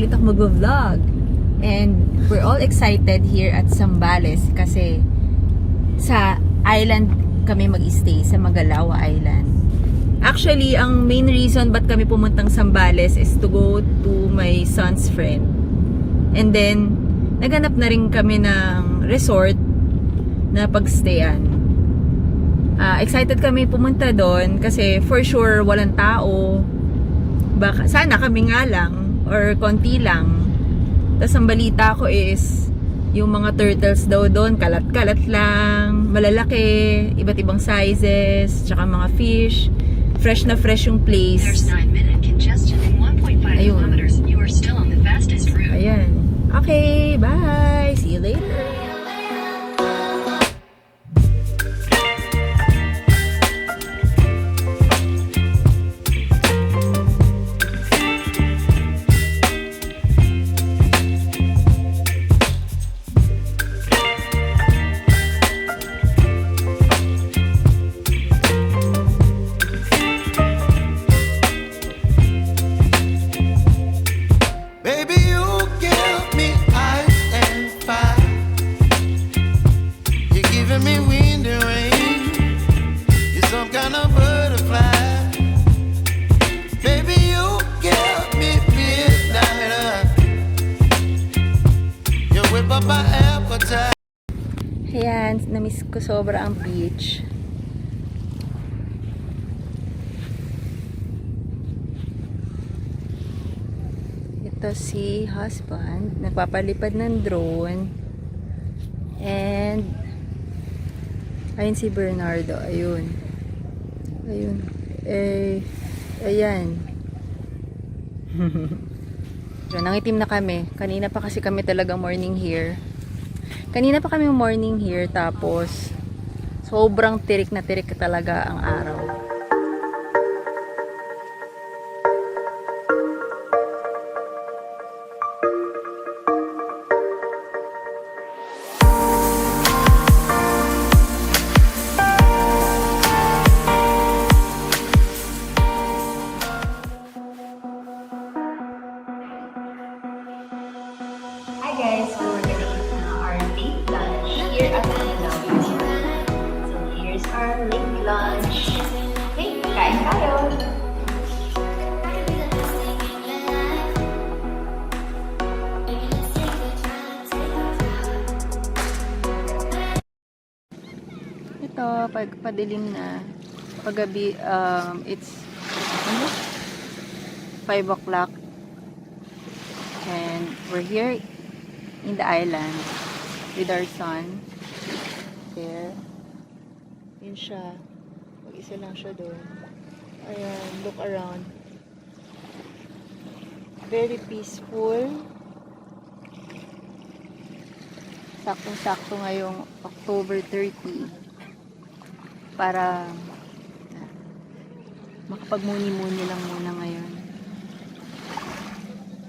ulit ako mag-vlog. And we're all excited here at Zambales kasi sa island kami mag-stay, sa Magalawa Island. Actually, ang main reason ba't kami pumuntang Zambales is to go to my son's friend. And then, naghanap na rin kami ng resort na pagstayan. Excited kami pumunta doon kasi for sure walang tao. Baka, sana kami nga lang or konti lang. Tapos ang balita ko is yung mga turtles daw doon kalat-kalat lang, malalaki, iba't ibang sizes, tsaka mga fish. Fresh na fresh yung place. There's 9-minute congestion in 1.5 Ayun. kilometers. You are still on the fastest route. Ayan. Okay, bye. See you later. Baby, you give me ice and fire. You're giving me wind and rain. You're some kind of butterfly. Baby, you give me midnight. You whip up my appetite. Ayan, namiss ko sobra ang beach. Ito si husband, nagpapalipad ng drone. And ayun si Bernardo, ayun. Ayun. Ayan. So, nangitim na kami. Kanina pa kasi kami talagang morning here. Kanina pa kami morning here, tapos sobrang tirik na tirik talaga ang araw. Hi guys, so we're gonna eat our late lunch here at Magalawa. So here's our late lunch. Okay, kain tayo. Ito, pag padilim na, paggabi, it's 5 o'clock. And we're here in the island with our son. There. Yun siya. Mag-isa lang siya doon. Ayan, look around. Very peaceful. Saktong-sakto ngayong October 30 para makapagmuni-muni lang muna ngayon.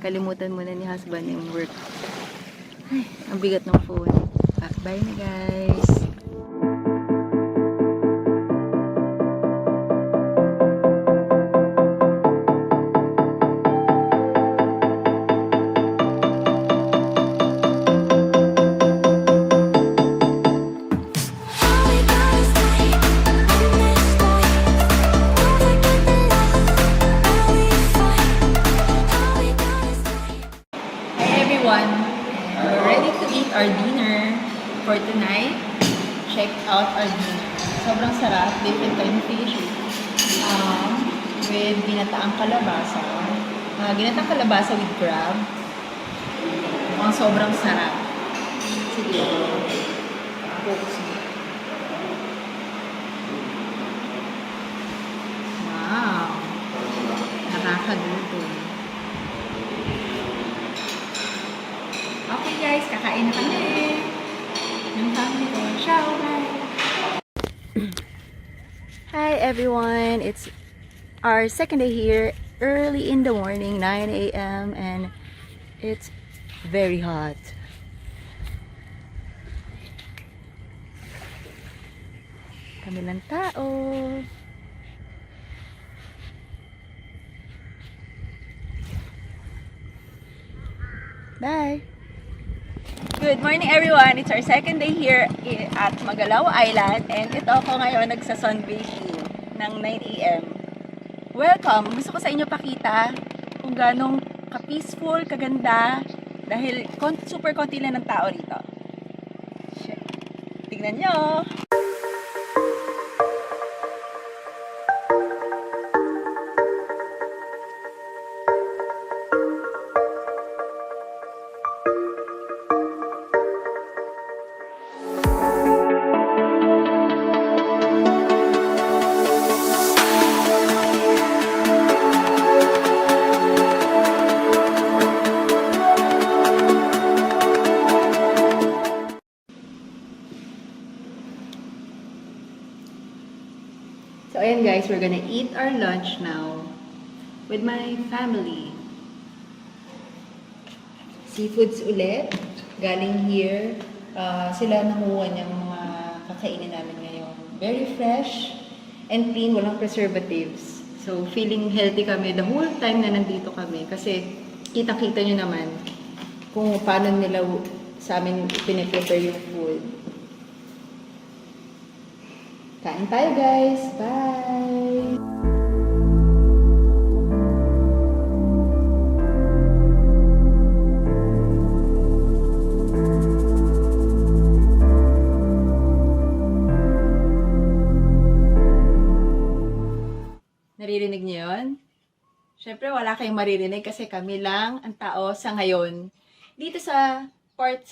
Kalimutan muna ni husband yung work. Ay, ang bigat ng phone. Bye na guys. We're ready to eat our dinner for tonight. Check out our dinner. Sobrang sarap. Different kind of fish. With ginataang kalabasa. Ginataang kalabasa with crab. Ang sobrang sarap. Sige. Focus mo. Wow. Nakakagutom. Okay guys, kakain na kami. Yung family ko. Ciao, bye! Hi everyone! It's our second day here. Early in the morning, 9 a.m. and it's very hot. Kami lang tao. Bye! Good morning everyone! It's our second day here at Magalao Island and ito ako ngayon nagsa-sunbathing ng 9 AM. Welcome! Gusto ko sa inyo pakita kung ganong ka-peaceful, kaganda dahil super konti lang ng tao rito. Shit. Tignan nyo! So ayan guys, we're gonna eat our lunch now with my family. Seafoods ulit, galing here. Sila nanguha niyang mga kakainin namin ngayon. Very fresh and clean, walang preservatives. So feeling healthy kami the whole time na nandito kami kasi kita-kita nyo naman kung paano nila sa amin piniprepare yung food. Kain tayo guys! Bye! Naririnig niyo yun? Siyempre wala kayong maririnig kasi kami lang ang tao sa ngayon. Dito sa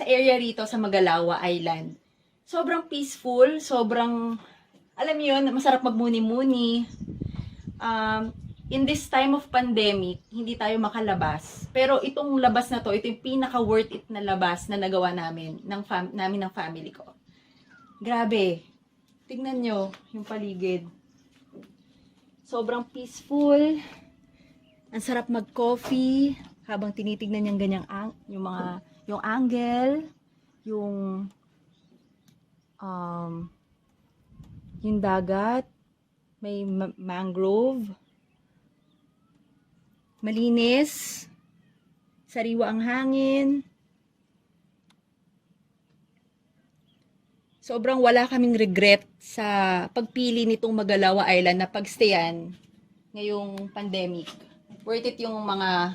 area rito sa Magalawa Island. Sobrang peaceful, sobrang alam mo yun, masarap magmuni-muni. In this time of pandemic, hindi tayo makalabas. Pero itong labas na to, ito yung pinaka-worth it na labas na nagawa namin ng family ko. Grabe. Tignan nyo yung paligid. Sobrang peaceful. Ang sarap mag-coffee habang tinitignan yung ganyang yung angle, yung dagat, may mangrove, malinis, sariwa ang hangin. Sobrang wala kaming regret sa pagpili nitong Magalawa Island na pagstayan ngayong pandemic. Worth it yung mga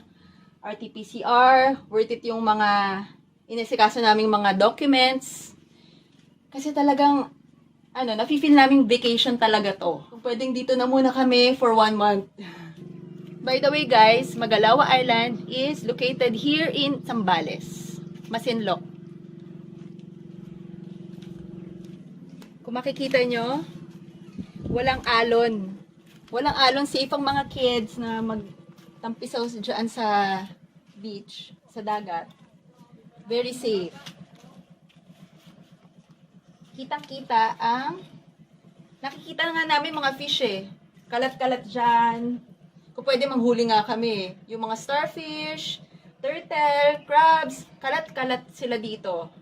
RT-PCR, worth it yung mga inisikaso naming mga documents. Kasi talagang nafe-feel naming vacation talaga to. Kung pwedeng dito na muna kami for 1 month. By the way guys, Magalawa Island is located here in Zambales, Masinloc. Kung makikita nyo, walang alon. Walang alon, safe ang mga kids na magtampisaw dyan sa beach, sa dagat. Very safe. Kitang-kita nakikita nga namin mga fish Kalat-kalat dyan. Kung pwede manghuli nga kami. Yung mga starfish, turtle, crabs, kalat-kalat sila dito.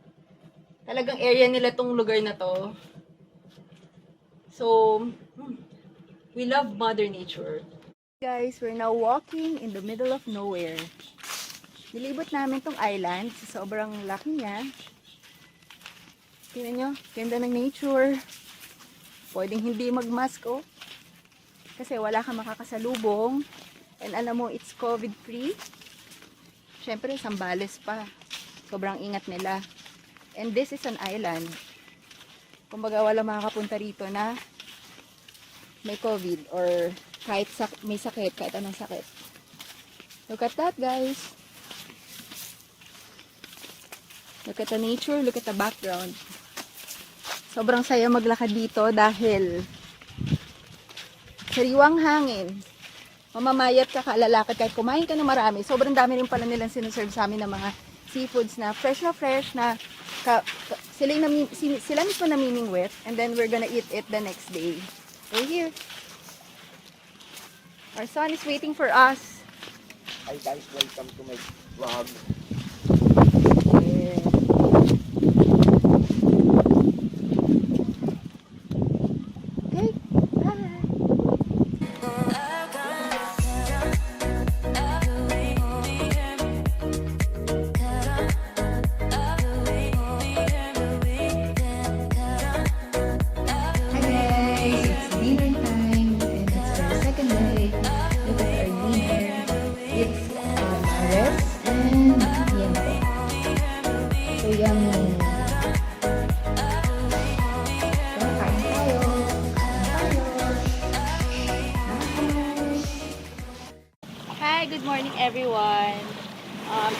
Talagang area nila tong lugar na to. So, we love Mother Nature. Guys, we're now walking in the middle of nowhere. Nilibot namin tong island sa sobrang laki niya. Tingnan nyo, ganda ng nature. Pwedeng hindi mag-mask kasi wala kang makakasalubong. And alam mo, it's COVID-free. Siyempre, Zambales pa. Sobrang ingat nila. And this is an island. Kumbaga, wala makakapunta rito na may COVID or kahit may sakit, kahit anong sakit. Look at that, guys. Look at the nature, look at the background. Sobrang saya maglakad dito dahil sariwang hangin. Mamamayat ka, kalalakad, kahit kumain ka na marami. Sobrang dami rin pala nilang sinuserve sa amin ng mga seafoods na fresh na sila mismo namimingwit and then we're gonna eat it the next day. We're here. Our son is waiting for us. Hi guys, welcome to my vlog. Yeah. Okay. Bye.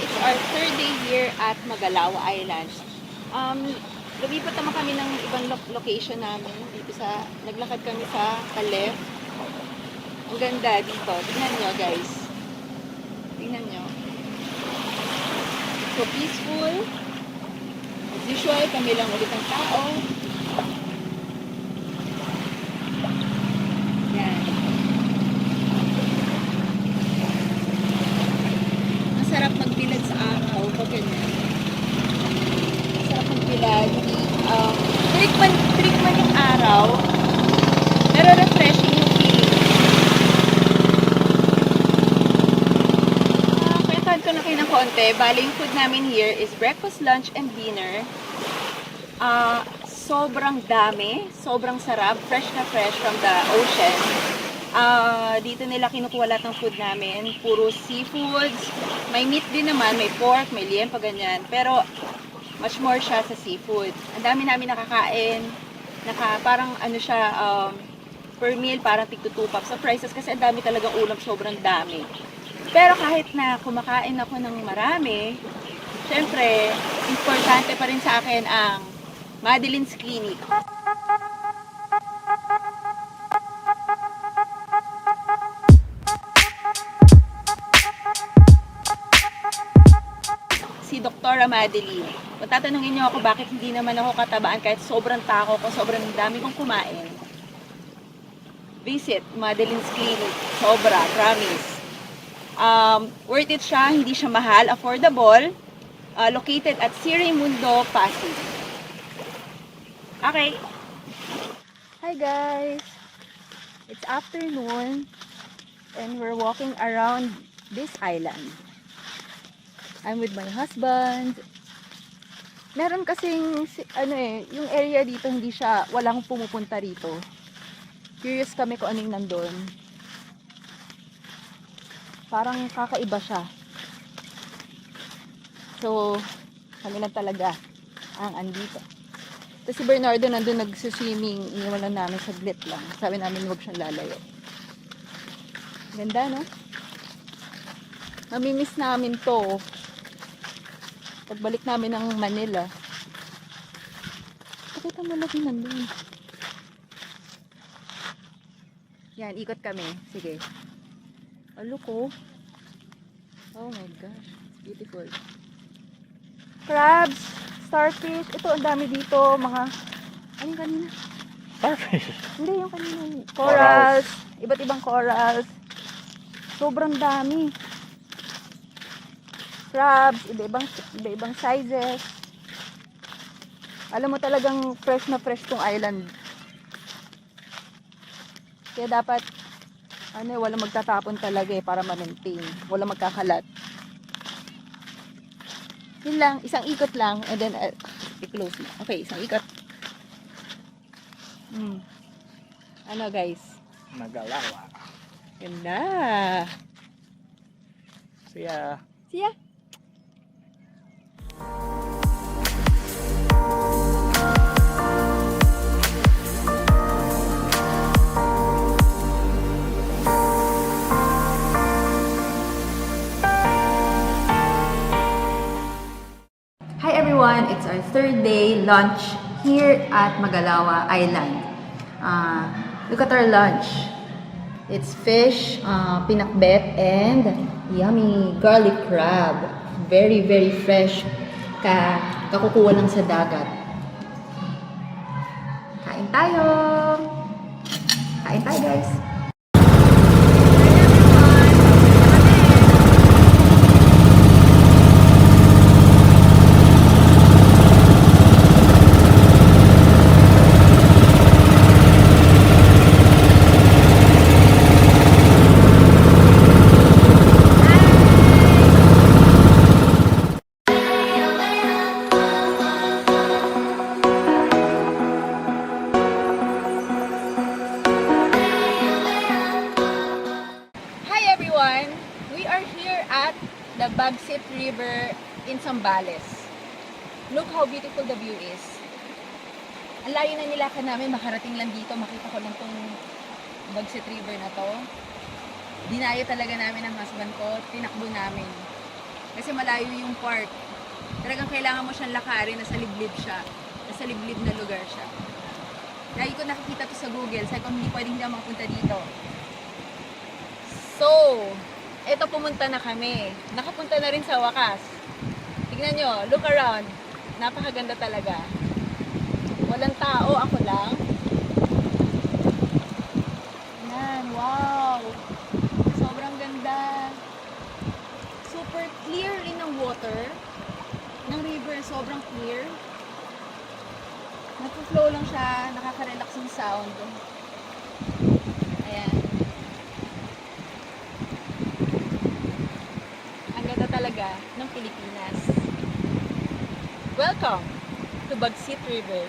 It's our third day here at Magalawa Island. Lumipat naman kami ng ibang location namin. Dito naglakad kami sa left. Ang ganda dito. Tingnan nyo guys. Tingnan nyo. So peaceful. As usual, kami lang ulit ang tao. Yan. Masarap magbilad sa araw pag ganyan. Masarap magbilad. Trick man yung araw. Pero refreshing yung feeling. Kwentahan ko na kayo ng konti. Bali, yung food namin here is breakfast, lunch, and dinner. Sobrang dami. Sobrang sarap. Fresh na fresh from the ocean. Dito nila kinukuha lahat ng food namin. Puro seafoods. May meat din naman. May pork, may liempo, ganyan. Pero, much more siya sa seafood. Ang dami namin nakakain. Parang ano siya, per meal, parang tig-2 sa prices. Kasi ang dami talagang ulam. Sobrang dami. Pero kahit na kumakain ako ng marami, syempre, importante pa rin sa akin ang Madeline's Clinic. Si Dr. Madeline. Kung tatanungin niyo ako bakit hindi naman ako katabaan kahit sobrang tako ko, sobrang dami kong kumain. Visit Madeline's Clinic. Sobra, promise. Worth it siya, hindi siya mahal, affordable. Located at Sirimundo, Pasig. Okay. Hi guys. It's afternoon and we're walking around this island. I'm with my husband. Meron kasing yung area dito hindi siya, walang pumupunta rito. Curious kami kung anong nandun. Parang kakaiba siya. So, kami lang talaga ang andito. Tapos si Bernardo nandun nagsuswimming, iniwan lang namin saglit lang. Sabi namin huwag siyang lalayo. Ganda, no? Mamimiss namin to. Pagbalik namin ng Manila. Pakita mo lang yung nandun. Yan, ikot kami. Sige. Look, oh. Oh my gosh. Beautiful. Crabs, starfish. Ito, ang dami dito. Mga, ano yung kanina? Starfish. Hindi, yung kanina. Corals. Iba't ibang corals. Sobrang dami. Crabs, iba-ibang sizes. Alam mo talagang fresh na fresh tong island. Kaya dapat walang magtatapon talaga para ma-maintain. Walang magkakalat. Yun lang, isang ikot lang and then i-close na. Okay, isang ikot. Ano guys? Magalawa. Ganda. See ya. See ya. Hi everyone! It's our third day lunch here at Magalawa Island. Look at our lunch. It's fish, pinakbet, and yummy garlic crab. Very, very fresh. Kakukuha lang sa dagat. Kain tayo! Kain tayo guys! We are here at the Bagsit River in Zambales. Look how beautiful the view is. Ang layo na nilakad namin, makarating lang dito, makita ko lang tong Bagsit River na to. Dinayo talaga namin ang husband ko, tinakbo namin. Kasi malayo yung park. Talagang kailangan mo siyang lakarin, nasa liblib siya. Nasa liblib na lugar siya. Lagi ko nakikita to sa Google, sabi ko hindi pwedeng hindi ako makapunta dito. So, eto pumunta na kami. Nakapunta na rin sa wakas. Tignan nyo, look around. Napakaganda talaga. Walang tao, ako lang. Yan, wow! Sobrang ganda. Super clear rin ng water. Ng river, sobrang clear. Nagpo-flow lang siya, nakaka-relax yung sound. Ayan. Ang ganda talaga ng Pilipinas. Welcome to Bagsit River.